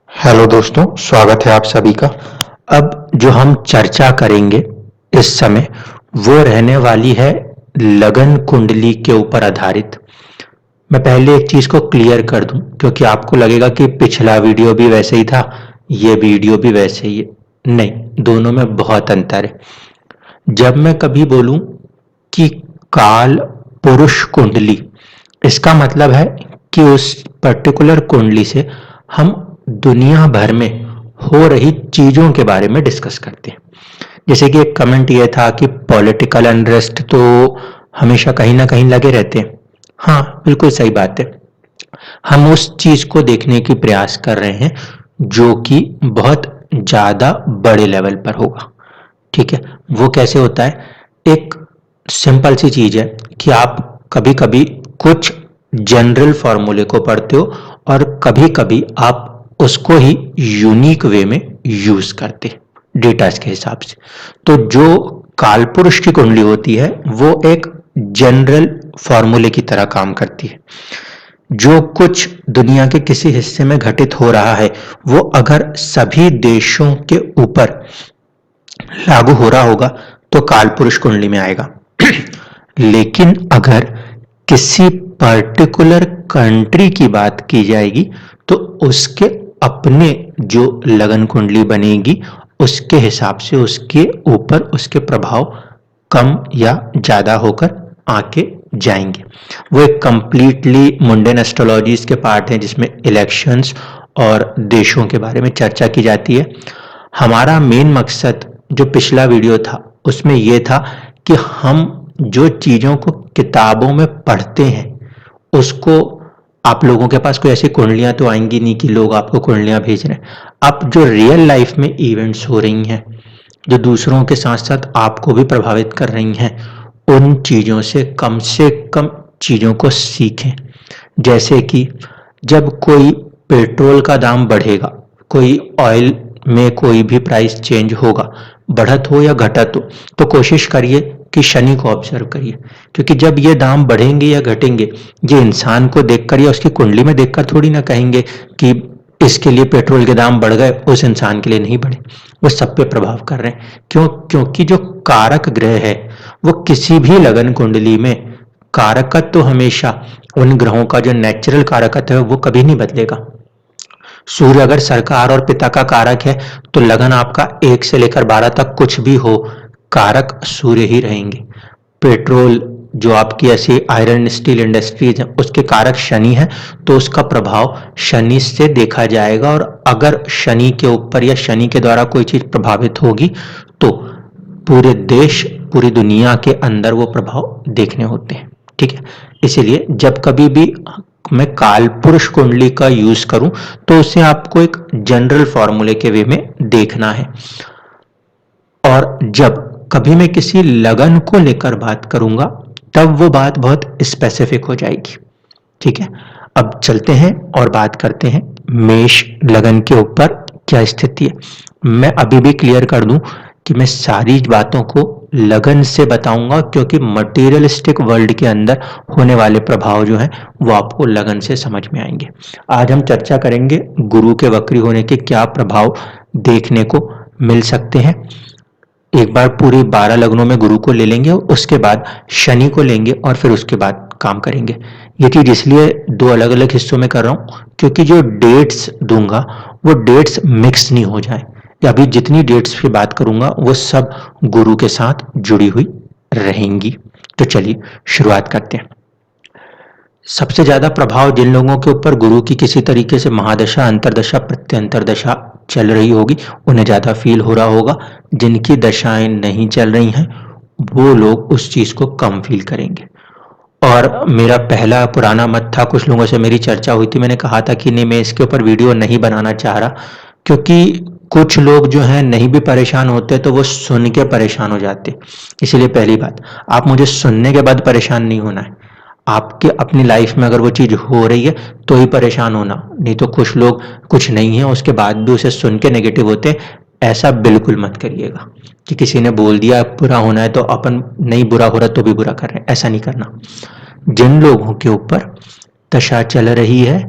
Hello दोस्तों, स्वागत है आप सभी का। अब जो हम चर्चा करेंगे इस समय वो रहने वाली है लगन कुंडली के ऊपर आधारित। मैं पहले एक चीज को क्लियर कर दूं क्योंकि आपको लगेगा कि पिछला वीडियो भी वैसे ही था, ये वीडियो भी वैसे ही है। नहीं, दोनों में बहुत अंतर है। जब मैं कभी बोलूं कि काल पुरुष कुंडली, इसका मतलब है कि उस पर्टिकुलर कुंडली से हम दुनिया भर में हो रही चीजों के बारे में डिस्कस करते हैं। जैसे कि एक कमेंट ये था कि पॉलिटिकल अनरेस्ट तो हमेशा कहीं ना कहीं लगे रहते हैं। हाँ, बिल्कुल सही बात है। हम उस चीज को देखने की प्रयास कर रहे हैं जो कि बहुत ज्यादा बड़े लेवल पर होगा। ठीक है, वो कैसे होता है? एक सिंपल सी चीज है कि आप कभी कभी कुछ जनरल फॉर्मूले को पढ़ते हो और कभी कभी आप उसको ही यूनिक वे में यूज करते डेटास के हिसाब से। तो जो कालपुरुष की कुंडली होती है वो एक जनरल फॉर्मूले की तरह काम करती है। जो कुछ दुनिया के किसी हिस्से में घटित हो रहा है वो अगर सभी देशों के ऊपर लागू हो रहा होगा तो कालपुरुष कुंडली में आएगा। लेकिन अगर किसी पर्टिकुलर कंट्री की बात की जाएगी तो उसके अपने जो लगन कुंडली बनेगी उसके हिसाब से उसके ऊपर उसके प्रभाव कम या ज्यादा होकर आके जाएंगे। वो एक कंप्लीटली मुंडेन एस्ट्रोलॉजीज के पार्ट है जिसमें इलेक्शंस और देशों के बारे में चर्चा की जाती है। हमारा मेन मकसद जो पिछला वीडियो था उसमें यह था कि हम जो चीजों को किताबों में पढ़ते हैं उसको, आप लोगों के पास कोई ऐसी कुंडलियां तो आएंगी नहीं कि लोग आपको कुंडलियां भेज रहे हैं। अब जो रियल लाइफ में इवेंट्स हो रही हैं जो दूसरों के साथ साथ आपको भी प्रभावित कर रही हैं, उन चीजों से कम चीजों को सीखें। जैसे कि जब कोई पेट्रोल का दाम बढ़ेगा, कोई ऑयल में कोई भी प्राइस चेंज होगा, बढ़त हो या घटत हो, तो कोशिश करिए कि शनि को ऑब्जर्व करिए। क्योंकि जब ये दाम बढ़ेंगे या घटेंगे, ये इंसान को देखकर या उसकी कुंडली में देखकर थोड़ी ना कहेंगे कि इसके लिए पेट्रोल के दाम बढ़ गए, उस इंसान के लिए नहीं बढ़े। वो सब पे प्रभाव कर रहे हैं। क्यों? क्योंकि जो कारक ग्रह है वो किसी भी लगन कुंडली में कारकत्व तो हमेशा उन ग्रहों का जो नेचुरल कारकत्व है वो कभी नहीं बदलेगा। सूर्य अगर सरकार और पिता का कारक है तो लगन आपका 1 से लेकर 12 तक कुछ भी हो, कारक सूर्य ही रहेंगे। पेट्रोल जो आपकी ऐसी आयरन स्टील इंडस्ट्रीज है उसके कारक शनि है, तो उसका प्रभाव शनि से देखा जाएगा। और अगर शनि के ऊपर या शनि के द्वारा कोई चीज प्रभावित होगी तो पूरे देश, पूरी दुनिया के अंदर वो प्रभाव देखने होते हैं। ठीक है, इसीलिए जब कभी भी मैं कालपुरुष कुंडली का यूज करूं तो उसे आपको एक जनरल फॉर्मूले के वे में देखना है। और जब कभी मैं किसी लगन को लेकर बात करूंगा तब वो बात बहुत स्पेसिफिक हो जाएगी। ठीक है, अब चलते हैं और बात करते हैं मेष लगन के ऊपर क्या स्थिति है। मैं अभी भी क्लियर कर दूं कि मैं सारी बातों को लगन से बताऊंगा क्योंकि मटेरियलिस्टिक वर्ल्ड के अंदर होने वाले प्रभाव जो हैं वो आपको लगन से समझ में आएंगे। आज हम चर्चा करेंगे गुरु के वक्री होने के क्या प्रभाव देखने को मिल सकते हैं। एक बार पूरी 12 लग्नों में गुरु को ले लेंगे, उसके बाद शनि को लेंगे और फिर उसके बाद काम करेंगे। ये चीज इसलिए 2 अलग अलग हिस्सों में कर रहा हूं क्योंकि जो डेट्स दूंगा वो डेट्स मिक्स नहीं हो जाए। अभी जितनी डेट्स की बात करूंगा वो सब गुरु के साथ जुड़ी हुई रहेंगी। तो चलिए शुरुआत करते हैं। सबसे ज्यादा प्रभाव जिन लोगों के ऊपर गुरु की किसी तरीके से महादशा, अंतरदशा, प्रत्यंतरदशा चल रही होगी उन्हें ज्यादा फील हो रहा होगा। जिनकी दशाएं नहीं चल रही हैं वो लोग उस चीज को कम फील करेंगे। और मेरा पहला पुराना मत था, कुछ लोगों से मेरी चर्चा हुई थी, मैंने कहा था कि नहीं, मैं इसके ऊपर वीडियो नहीं बनाना चाह रहा क्योंकि कुछ लोग जो हैं नहीं भी परेशान होते तो वो सुन के परेशान हो जाते। इसलिए पहली बात, आप मुझे सुनने के बाद परेशान नहीं होना है। आपके अपनी लाइफ में अगर वो चीज हो रही है तो ही परेशान होना, नहीं तो कुछ लोग कुछ नहीं है उसके बाद भी उसे सुन के नेगेटिव होते हैं। ऐसा बिल्कुल मत करिएगा कि किसी ने बोल दिया बुरा होना है तो अपन नहीं, बुरा हो रहा तो भी बुरा कर रहे हैं, ऐसा नहीं करना। जिन लोगों के ऊपर दशा चल रही है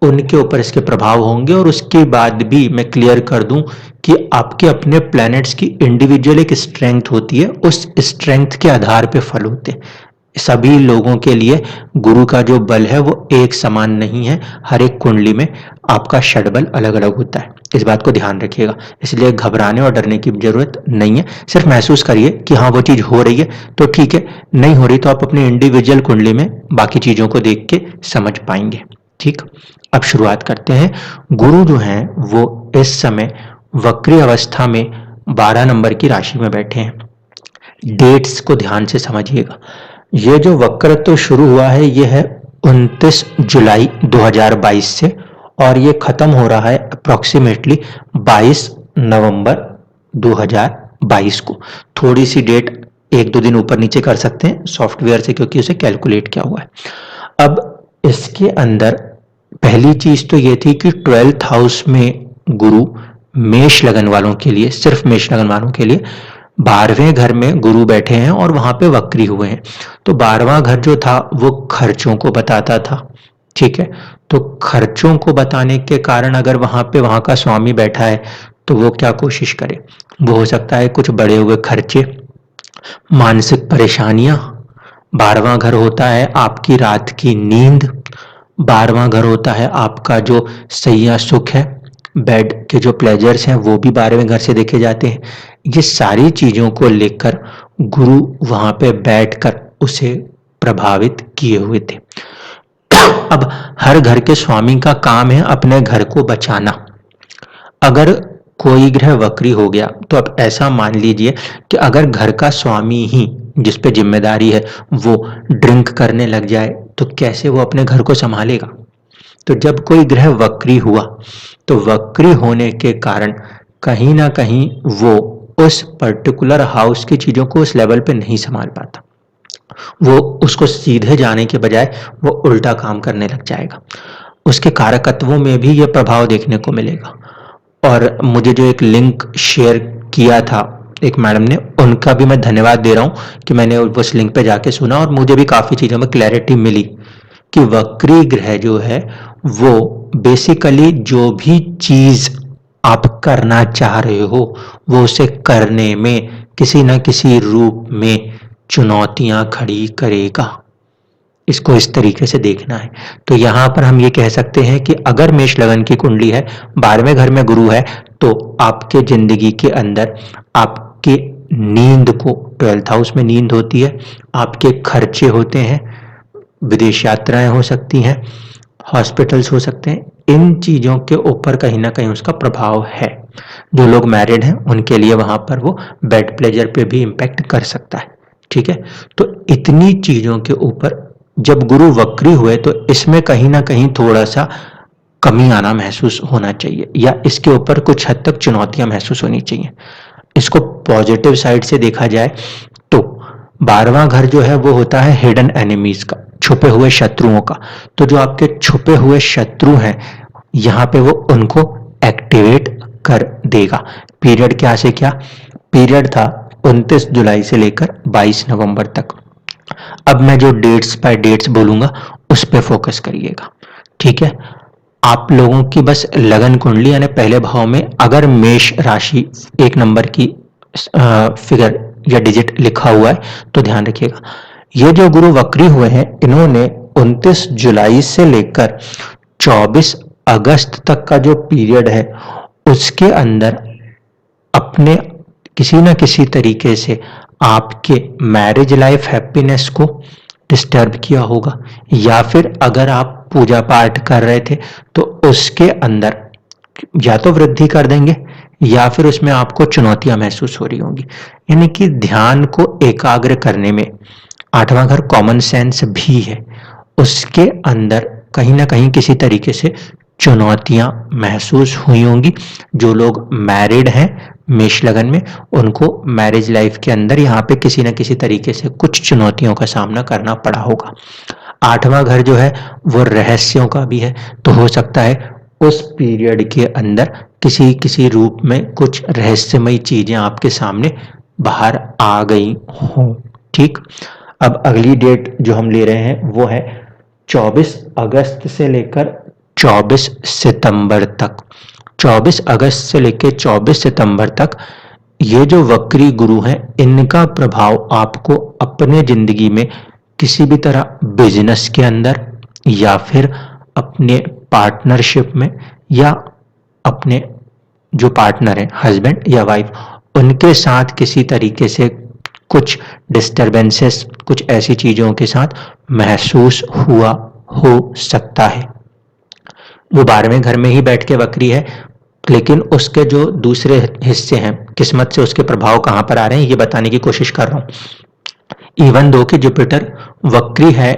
उनके ऊपर इसके प्रभाव होंगे। और उसके बाद भी मैं क्लियर कर दूं कि आपके अपने प्लैनेट्स की इंडिविजुअल एक स्ट्रेंथ होती है, उस स्ट्रेंथ के आधार पे फल होते हैं। सभी लोगों के लिए गुरु का जो बल है वो एक समान नहीं है, हर एक कुंडली में आपका षडबल अलग अलग होता है, इस बात को ध्यान रखिएगा। इसलिए घबराने और डरने की जरूरत नहीं है, सिर्फ महसूस करिए कि हाँ वो चीज हो रही है तो ठीक है, नहीं हो रही तो आप अपनी इंडिविजुअल कुंडली में बाकी चीजों को देख के समझ पाएंगे। ठीक, अब शुरुआत करते हैं। गुरु जो हैं वो इस समय वक्री अवस्था में 12 नंबर की राशि में बैठे हैं। डेट्स को ध्यान से समझिएगा। ये जो वक्रत्व शुरू हुआ है ये है 29 जुलाई 2022 से, और ये खत्म हो रहा है अप्रोक्सीमेटली 22 नवंबर 2022 को। थोड़ी सी डेट एक दो दिन ऊपर नीचे कर सकते हैं सॉफ्टवेयर से, क्योंकि उसे कैलकुलेट किया हुआ है। अब इसके अंदर पहली चीज तो ये थी कि 12th हाउस में गुरु मेष लगन वालों के लिए, सिर्फ मेष लगन वालों के लिए 12वें घर में गुरु बैठे हैं और वहां पे वक्री हुए हैं। तो 12वां घर जो था वो खर्चों को बताता था। ठीक है, तो खर्चों को बताने के कारण अगर वहां पे वहां का स्वामी बैठा है तो वो क्या कोशिश करे, वो हो सकता है कुछ बड़े हुए खर्चे, मानसिक परेशानियां। 12वां घर होता है आपकी रात की नींद, 12वां घर होता है आपका जो सैया सुख है, बेड के जो प्लेजर्स हैं वो भी 12वें घर से देखे जाते हैं। ये सारी चीजों को लेकर गुरु वहां पे बैठकर उसे प्रभावित किए हुए थे। अब हर घर के स्वामी का काम है अपने घर को बचाना। अगर कोई ग्रह वक्री हो गया तो अब ऐसा मान लीजिए कि अगर घर का स्वामी ही, जिस पे जिम्मेदारी है, वो ड्रिंक करने लग जाए तो कैसे वो अपने घर को संभालेगा। तो जब कोई ग्रह वक्री हुआ तो वक्री होने के कारण कहीं ना कहीं वो उस पर्टिकुलर हाउस की चीजों को उस लेवल पे नहीं संभाल पाता, वो उसको सीधे जाने के बजाय वो उल्टा काम करने लग जाएगा। उसके कारकत्वों में भी ये प्रभाव देखने को मिलेगा। और मुझे जो एक लिंक शेयर किया था एक मैडम ने, उनका भी मैं धन्यवाद दे रहा हूं कि मैंने उस लिंक पे जाके सुना और मुझे भी काफी चीजों में क्लैरिटी मिली कि वक्री ग्रह जो है वो बेसिकली जो भी चीज आप करना चाह रहे हो वो उसे करने में किसी न किसी रूप में चुनौतियां खड़ी करेगा। इसको इस तरीके से देखना है। तो यहां पर हम ये कह सकते हैं कि अगर मेष लगन की कुंडली है, 12वें घर में गुरु है, तो आपके जिंदगी के अंदर आपके नींद को, 12th हाउस में नींद होती है, आपके खर्चे होते हैं, विदेश यात्राएं हो सकती हैं, हॉस्पिटल्स हो सकते हैं, इन चीजों के ऊपर कहीं ना कहीं उसका प्रभाव है। जो लोग मैरिड हैं उनके लिए वहां पर वो बेड प्लेजर पे भी इंपैक्ट कर सकता है। ठीक है, तो इतनी चीजों के ऊपर जब गुरु वक्री हुए तो इसमें कहीं ना कहीं थोड़ा सा कमी आना महसूस होना चाहिए, या इसके ऊपर कुछ हद तक चुनौतियां महसूस होनी चाहिए। इसको पॉजिटिव साइड से देखा जाए तो 12वां घर जो है वो होता है हिडन एनिमीज का, छुपे हुए शत्रुओं का। तो जो आपके छुपे हुए शत्रु हैं यहाँ पे वो उनको एक्टिवेट कर देगा। पीरियड क्या से क्या, पीरियड था 29 जुलाई से लेकर 22 नवंबर तक। अब मैं जो डेट्स बाय डेट्स बोलूंगा उस पे फोकस करिएगा। ठीक है, आप लोगों की बस लगन कुंडली यानी पहले भाव में अगर मेष राशि 1 नंबर की फिगर या डिजिट लिखा हुआ है तो ध्यान रखिएगा। ये जो गुरु वक्री हुए हैं इन्होंने 29 जुलाई से लेकर 24 अगस्त तक का जो पीरियड है उसके अंदर अपने किसी न किसी तरीके से आपके मैरिज लाइफ हैप्पीनेस को डिस्टर्ब किया होगा, या फिर अगर आप पूजा पाठ कर रहे थे तो उसके अंदर या तो वृद्धि कर देंगे या फिर उसमें आपको चुनौतियां महसूस हो रही होंगी। यानी कि ध्यान को एकाग्र करने में 8वां घर कॉमन सेंस भी है, उसके अंदर कहीं ना कहीं किसी तरीके से चुनौतियां महसूस हुई होंगी। जो लोग मैरिड हैं मेष लगन में उनको मैरिज लाइफ के अंदर यहाँ पे किसी न किसी तरीके से कुछ चुनौतियों का सामना करना पड़ा होगा। 8वां घर जो है वो रहस्यों का भी है, तो हो सकता है उस पीरियड के अंदर किसी किसी रूप में कुछ रहस्यमयी चीजें आपके सामने बाहर आ गई हों। ठीक, अब अगली डेट जो हम ले रहे हैं वो है 24 अगस्त से लेकर 24 सितंबर तक, 24 अगस्त से लेकर 24 सितंबर तक ये जो वक्री गुरु हैं, इनका प्रभाव आपको अपने जिंदगी में किसी भी तरह बिजनेस के अंदर या फिर अपने पार्टनरशिप में या अपने जो पार्टनर है हस्बैंड या वाइफ, उनके साथ किसी तरीके से कुछ डिस्टरबेंसेस, कुछ ऐसी चीजों के साथ महसूस हुआ हो सकता है। वो 12वें घर में ही बैठ के वक्री है, लेकिन उसके जो दूसरे हिस्से हैं किस्मत से उसके प्रभाव कहां पर आ रहे हैं ये बताने की कोशिश कर रहा हूं। इवन दो कि जुपिटर वक्री है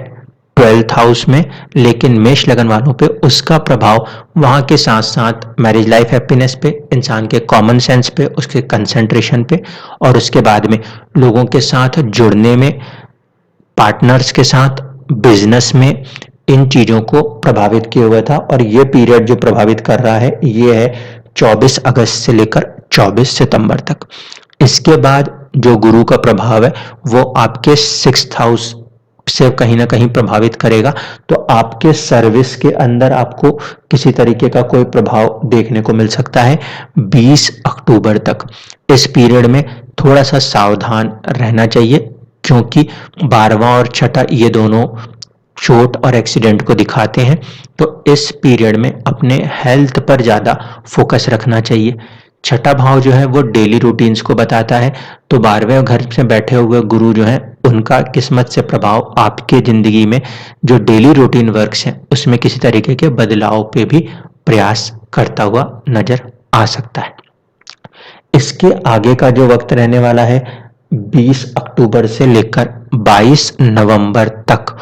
12th हाउस में, लेकिन मेष लगन वालों पे उसका प्रभाव वहां के साथ साथ मैरिज लाइफ हैप्पीनेस पे, इंसान के कॉमन सेंस पे, उसके कंसंट्रेशन पे और उसके बाद में लोगों के साथ जुड़ने में, पार्टनर्स के साथ, बिजनेस में, इन चीजों को प्रभावित किया हुआ था। और ये पीरियड जो प्रभावित कर रहा है ये है 24 अगस्त से लेकर 24 सितंबर तक। इसके बाद जो गुरु का प्रभाव है वो आपके 6th हाउस से कहीं ना कहीं प्रभावित करेगा, तो आपके सर्विस के अंदर आपको किसी तरीके का कोई प्रभाव देखने को मिल सकता है 20 अक्टूबर तक। इस पीरियड में थोड़ा सा सावधान रहना चाहिए, क्योंकि 12वां और छठा ये दोनों चोट और एक्सीडेंट को दिखाते हैं, तो इस पीरियड में अपने हेल्थ पर ज्यादा फोकस रखना चाहिए। छठा भाव जो है वो डेली रूटीन्स को बताता है, तो 12वें घर से बैठे हुए गुरु जो हैं उनका किस्मत से प्रभाव आपके जिंदगी में जो डेली रूटीन वर्क्स हैं उसमें किसी तरीके के बदलाव पे भी प्रयास करता हुआ नजर आ सकता है। इसके आगे का जो वक्त रहने वाला है 20 अक्टूबर से लेकर 22 नवंबर तक,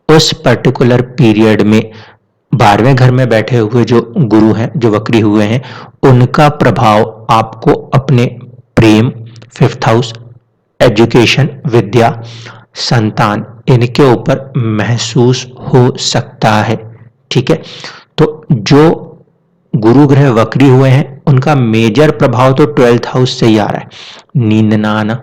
उस पर्टिकुलर पीरियड में 12वें घर में बैठे हुए जो गुरु हैं, जो वक्री हुए हैं, उनका प्रभाव आपको अपने प्रेम, 5th हाउस, एजुकेशन, विद्या, संतान, इनके ऊपर महसूस हो सकता है। ठीक है, तो जो गुरु ग्रह वक्री हुए हैं उनका मेजर प्रभाव तो 12th हाउस से ही आ रहा है। नींद ना आना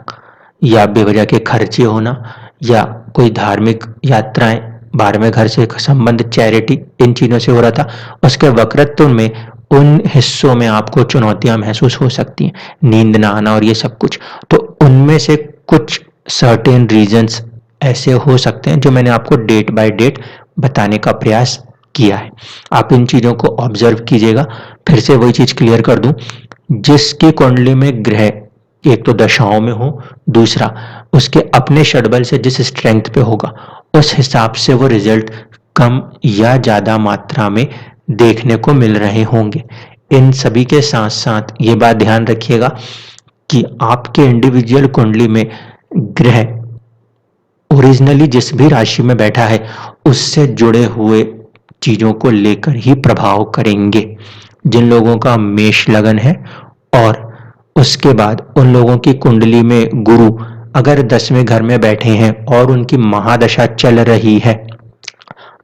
या बेवजह के खर्चे होना या कोई धार्मिक यात्राएं, 12वें घर से संबंध, चैरिटी, इन चीजों से हो रहा था। उसके वक्रत्व में उन हिस्सों में आपको चुनौतियां महसूस हो सकती हैं, नींद ना आना और ये सब कुछ। तो उनमें से कुछ सर्टेन रीजंस ऐसे हो सकते हैं जो मैंने आपको डेट बाय डेट बताने का प्रयास किया है। आप इन चीजों को ऑब्जर्व कीजिएगा। फिर से वही चीज क्लियर कर दूं, जिसकी कुंडली में ग्रह एक तो दशाओं में हो, दूसरा उसके अपने षडबल से जिस स्ट्रेंथ पे होगा उस हिसाब से वो रिजल्ट कम या ज्यादा मात्रा में देखने को मिल रहे होंगे। इन सभी के साथ साथ ये बात ध्यान रखिएगा कि आपके इंडिविजुअल कुंडली में ग्रह ओरिजिनली जिस भी राशि में बैठा है उससे जुड़े हुए चीजों को लेकर ही प्रभाव करेंगे। जिन लोगों का मेष लगन है और उसके बाद उन लोगों की कुंडली में गुरु अगर 10वें घर में बैठे हैं और उनकी महादशा चल रही है,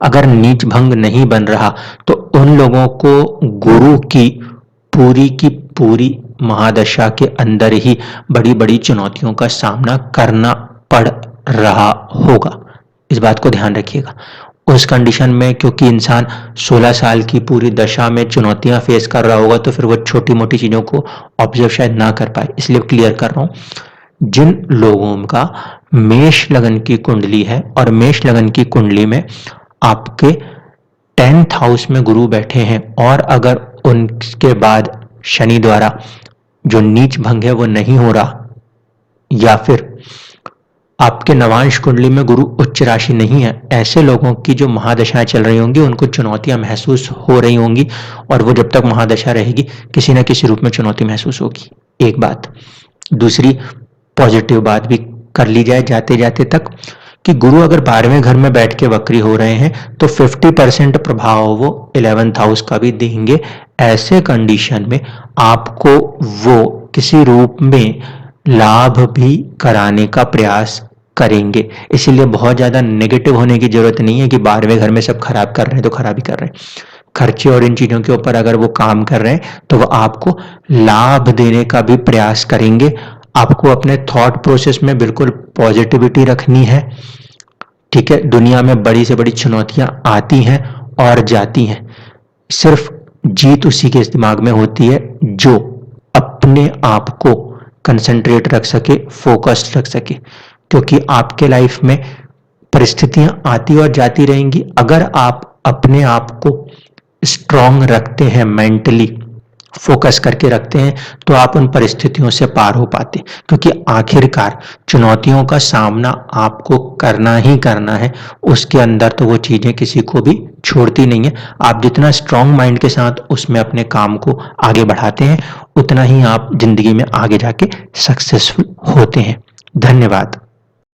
अगर नीच भंग नहीं बन रहा, तो उन लोगों को गुरु की पूरी महादशा के अंदर ही बड़ी बड़ी चुनौतियों का सामना करना पड़ रहा होगा। इस बात को ध्यान रखिएगा। उस कंडीशन में क्योंकि इंसान 16 साल की पूरी दशा में चुनौतियां फेस कर रहा होगा, तो फिर वो छोटी मोटी चीजों को ऑब्जर्व शायद ना कर पाए, इसलिए क्लियर कर रहा हूं। जिन लोगों का मेष लगन की कुंडली है और मेष लगन की कुंडली में आपके 10th हाउस में गुरु बैठे हैं और अगर उनके बाद शनि द्वारा जो नीच भंग है वो नहीं हो रहा, या फिर आपके नवांश कुंडली में गुरु उच्च राशि नहीं है, ऐसे लोगों की जो महादशाएं चल रही होंगी उनको चुनौतियां महसूस हो रही होंगी और वो जब तक महादशा रहेगी किसी न किसी रूप में चुनौती महसूस होगी। एक बात। दूसरी पॉजिटिव बात भी कर ली जाए जाते जाते तक कि गुरु अगर 12वें घर में बैठ के वक्री हो रहे हैं तो 50% प्रभाव वो 11th हाउस का भी देंगे। ऐसे कंडीशन में आपको वो किसी रूप में लाभ भी कराने का प्रयास करेंगे। इसीलिए बहुत ज्यादा नेगेटिव होने की जरूरत नहीं है कि 12वें घर में सब खराब कर रहे हैं तो खराब ही कर रहे हैं। खर्चे और इन चीजों के ऊपर अगर वो काम कर रहे हैं तो वो आपको लाभ देने का भी प्रयास करेंगे। आपको अपने थॉट प्रोसेस में बिल्कुल पॉजिटिविटी रखनी है। ठीक है, दुनिया में बड़ी से बड़ी चुनौतियां आती हैं और जाती हैं, सिर्फ जीत उसी के दिमाग में होती है जो अपने आप को कंसंट्रेट रख सके, फोकस्ड रख सके। क्योंकि आपके लाइफ में परिस्थितियां आती और जाती रहेंगी। अगर आप अपने आप को स्ट्रांग रखते हैं, मेंटली फोकस करके रखते हैं, तो आप उन परिस्थितियों से पार हो पाते। क्योंकि आखिरकार चुनौतियों का सामना आपको करना ही करना है, उसके अंदर तो वो चीजें किसी को भी छोड़ती नहीं है। आप जितना स्ट्रांग माइंड के साथ उसमें अपने काम को आगे बढ़ाते हैं, उतना ही आप जिंदगी में आगे जाके सक्सेसफुल होते हैं। धन्यवाद।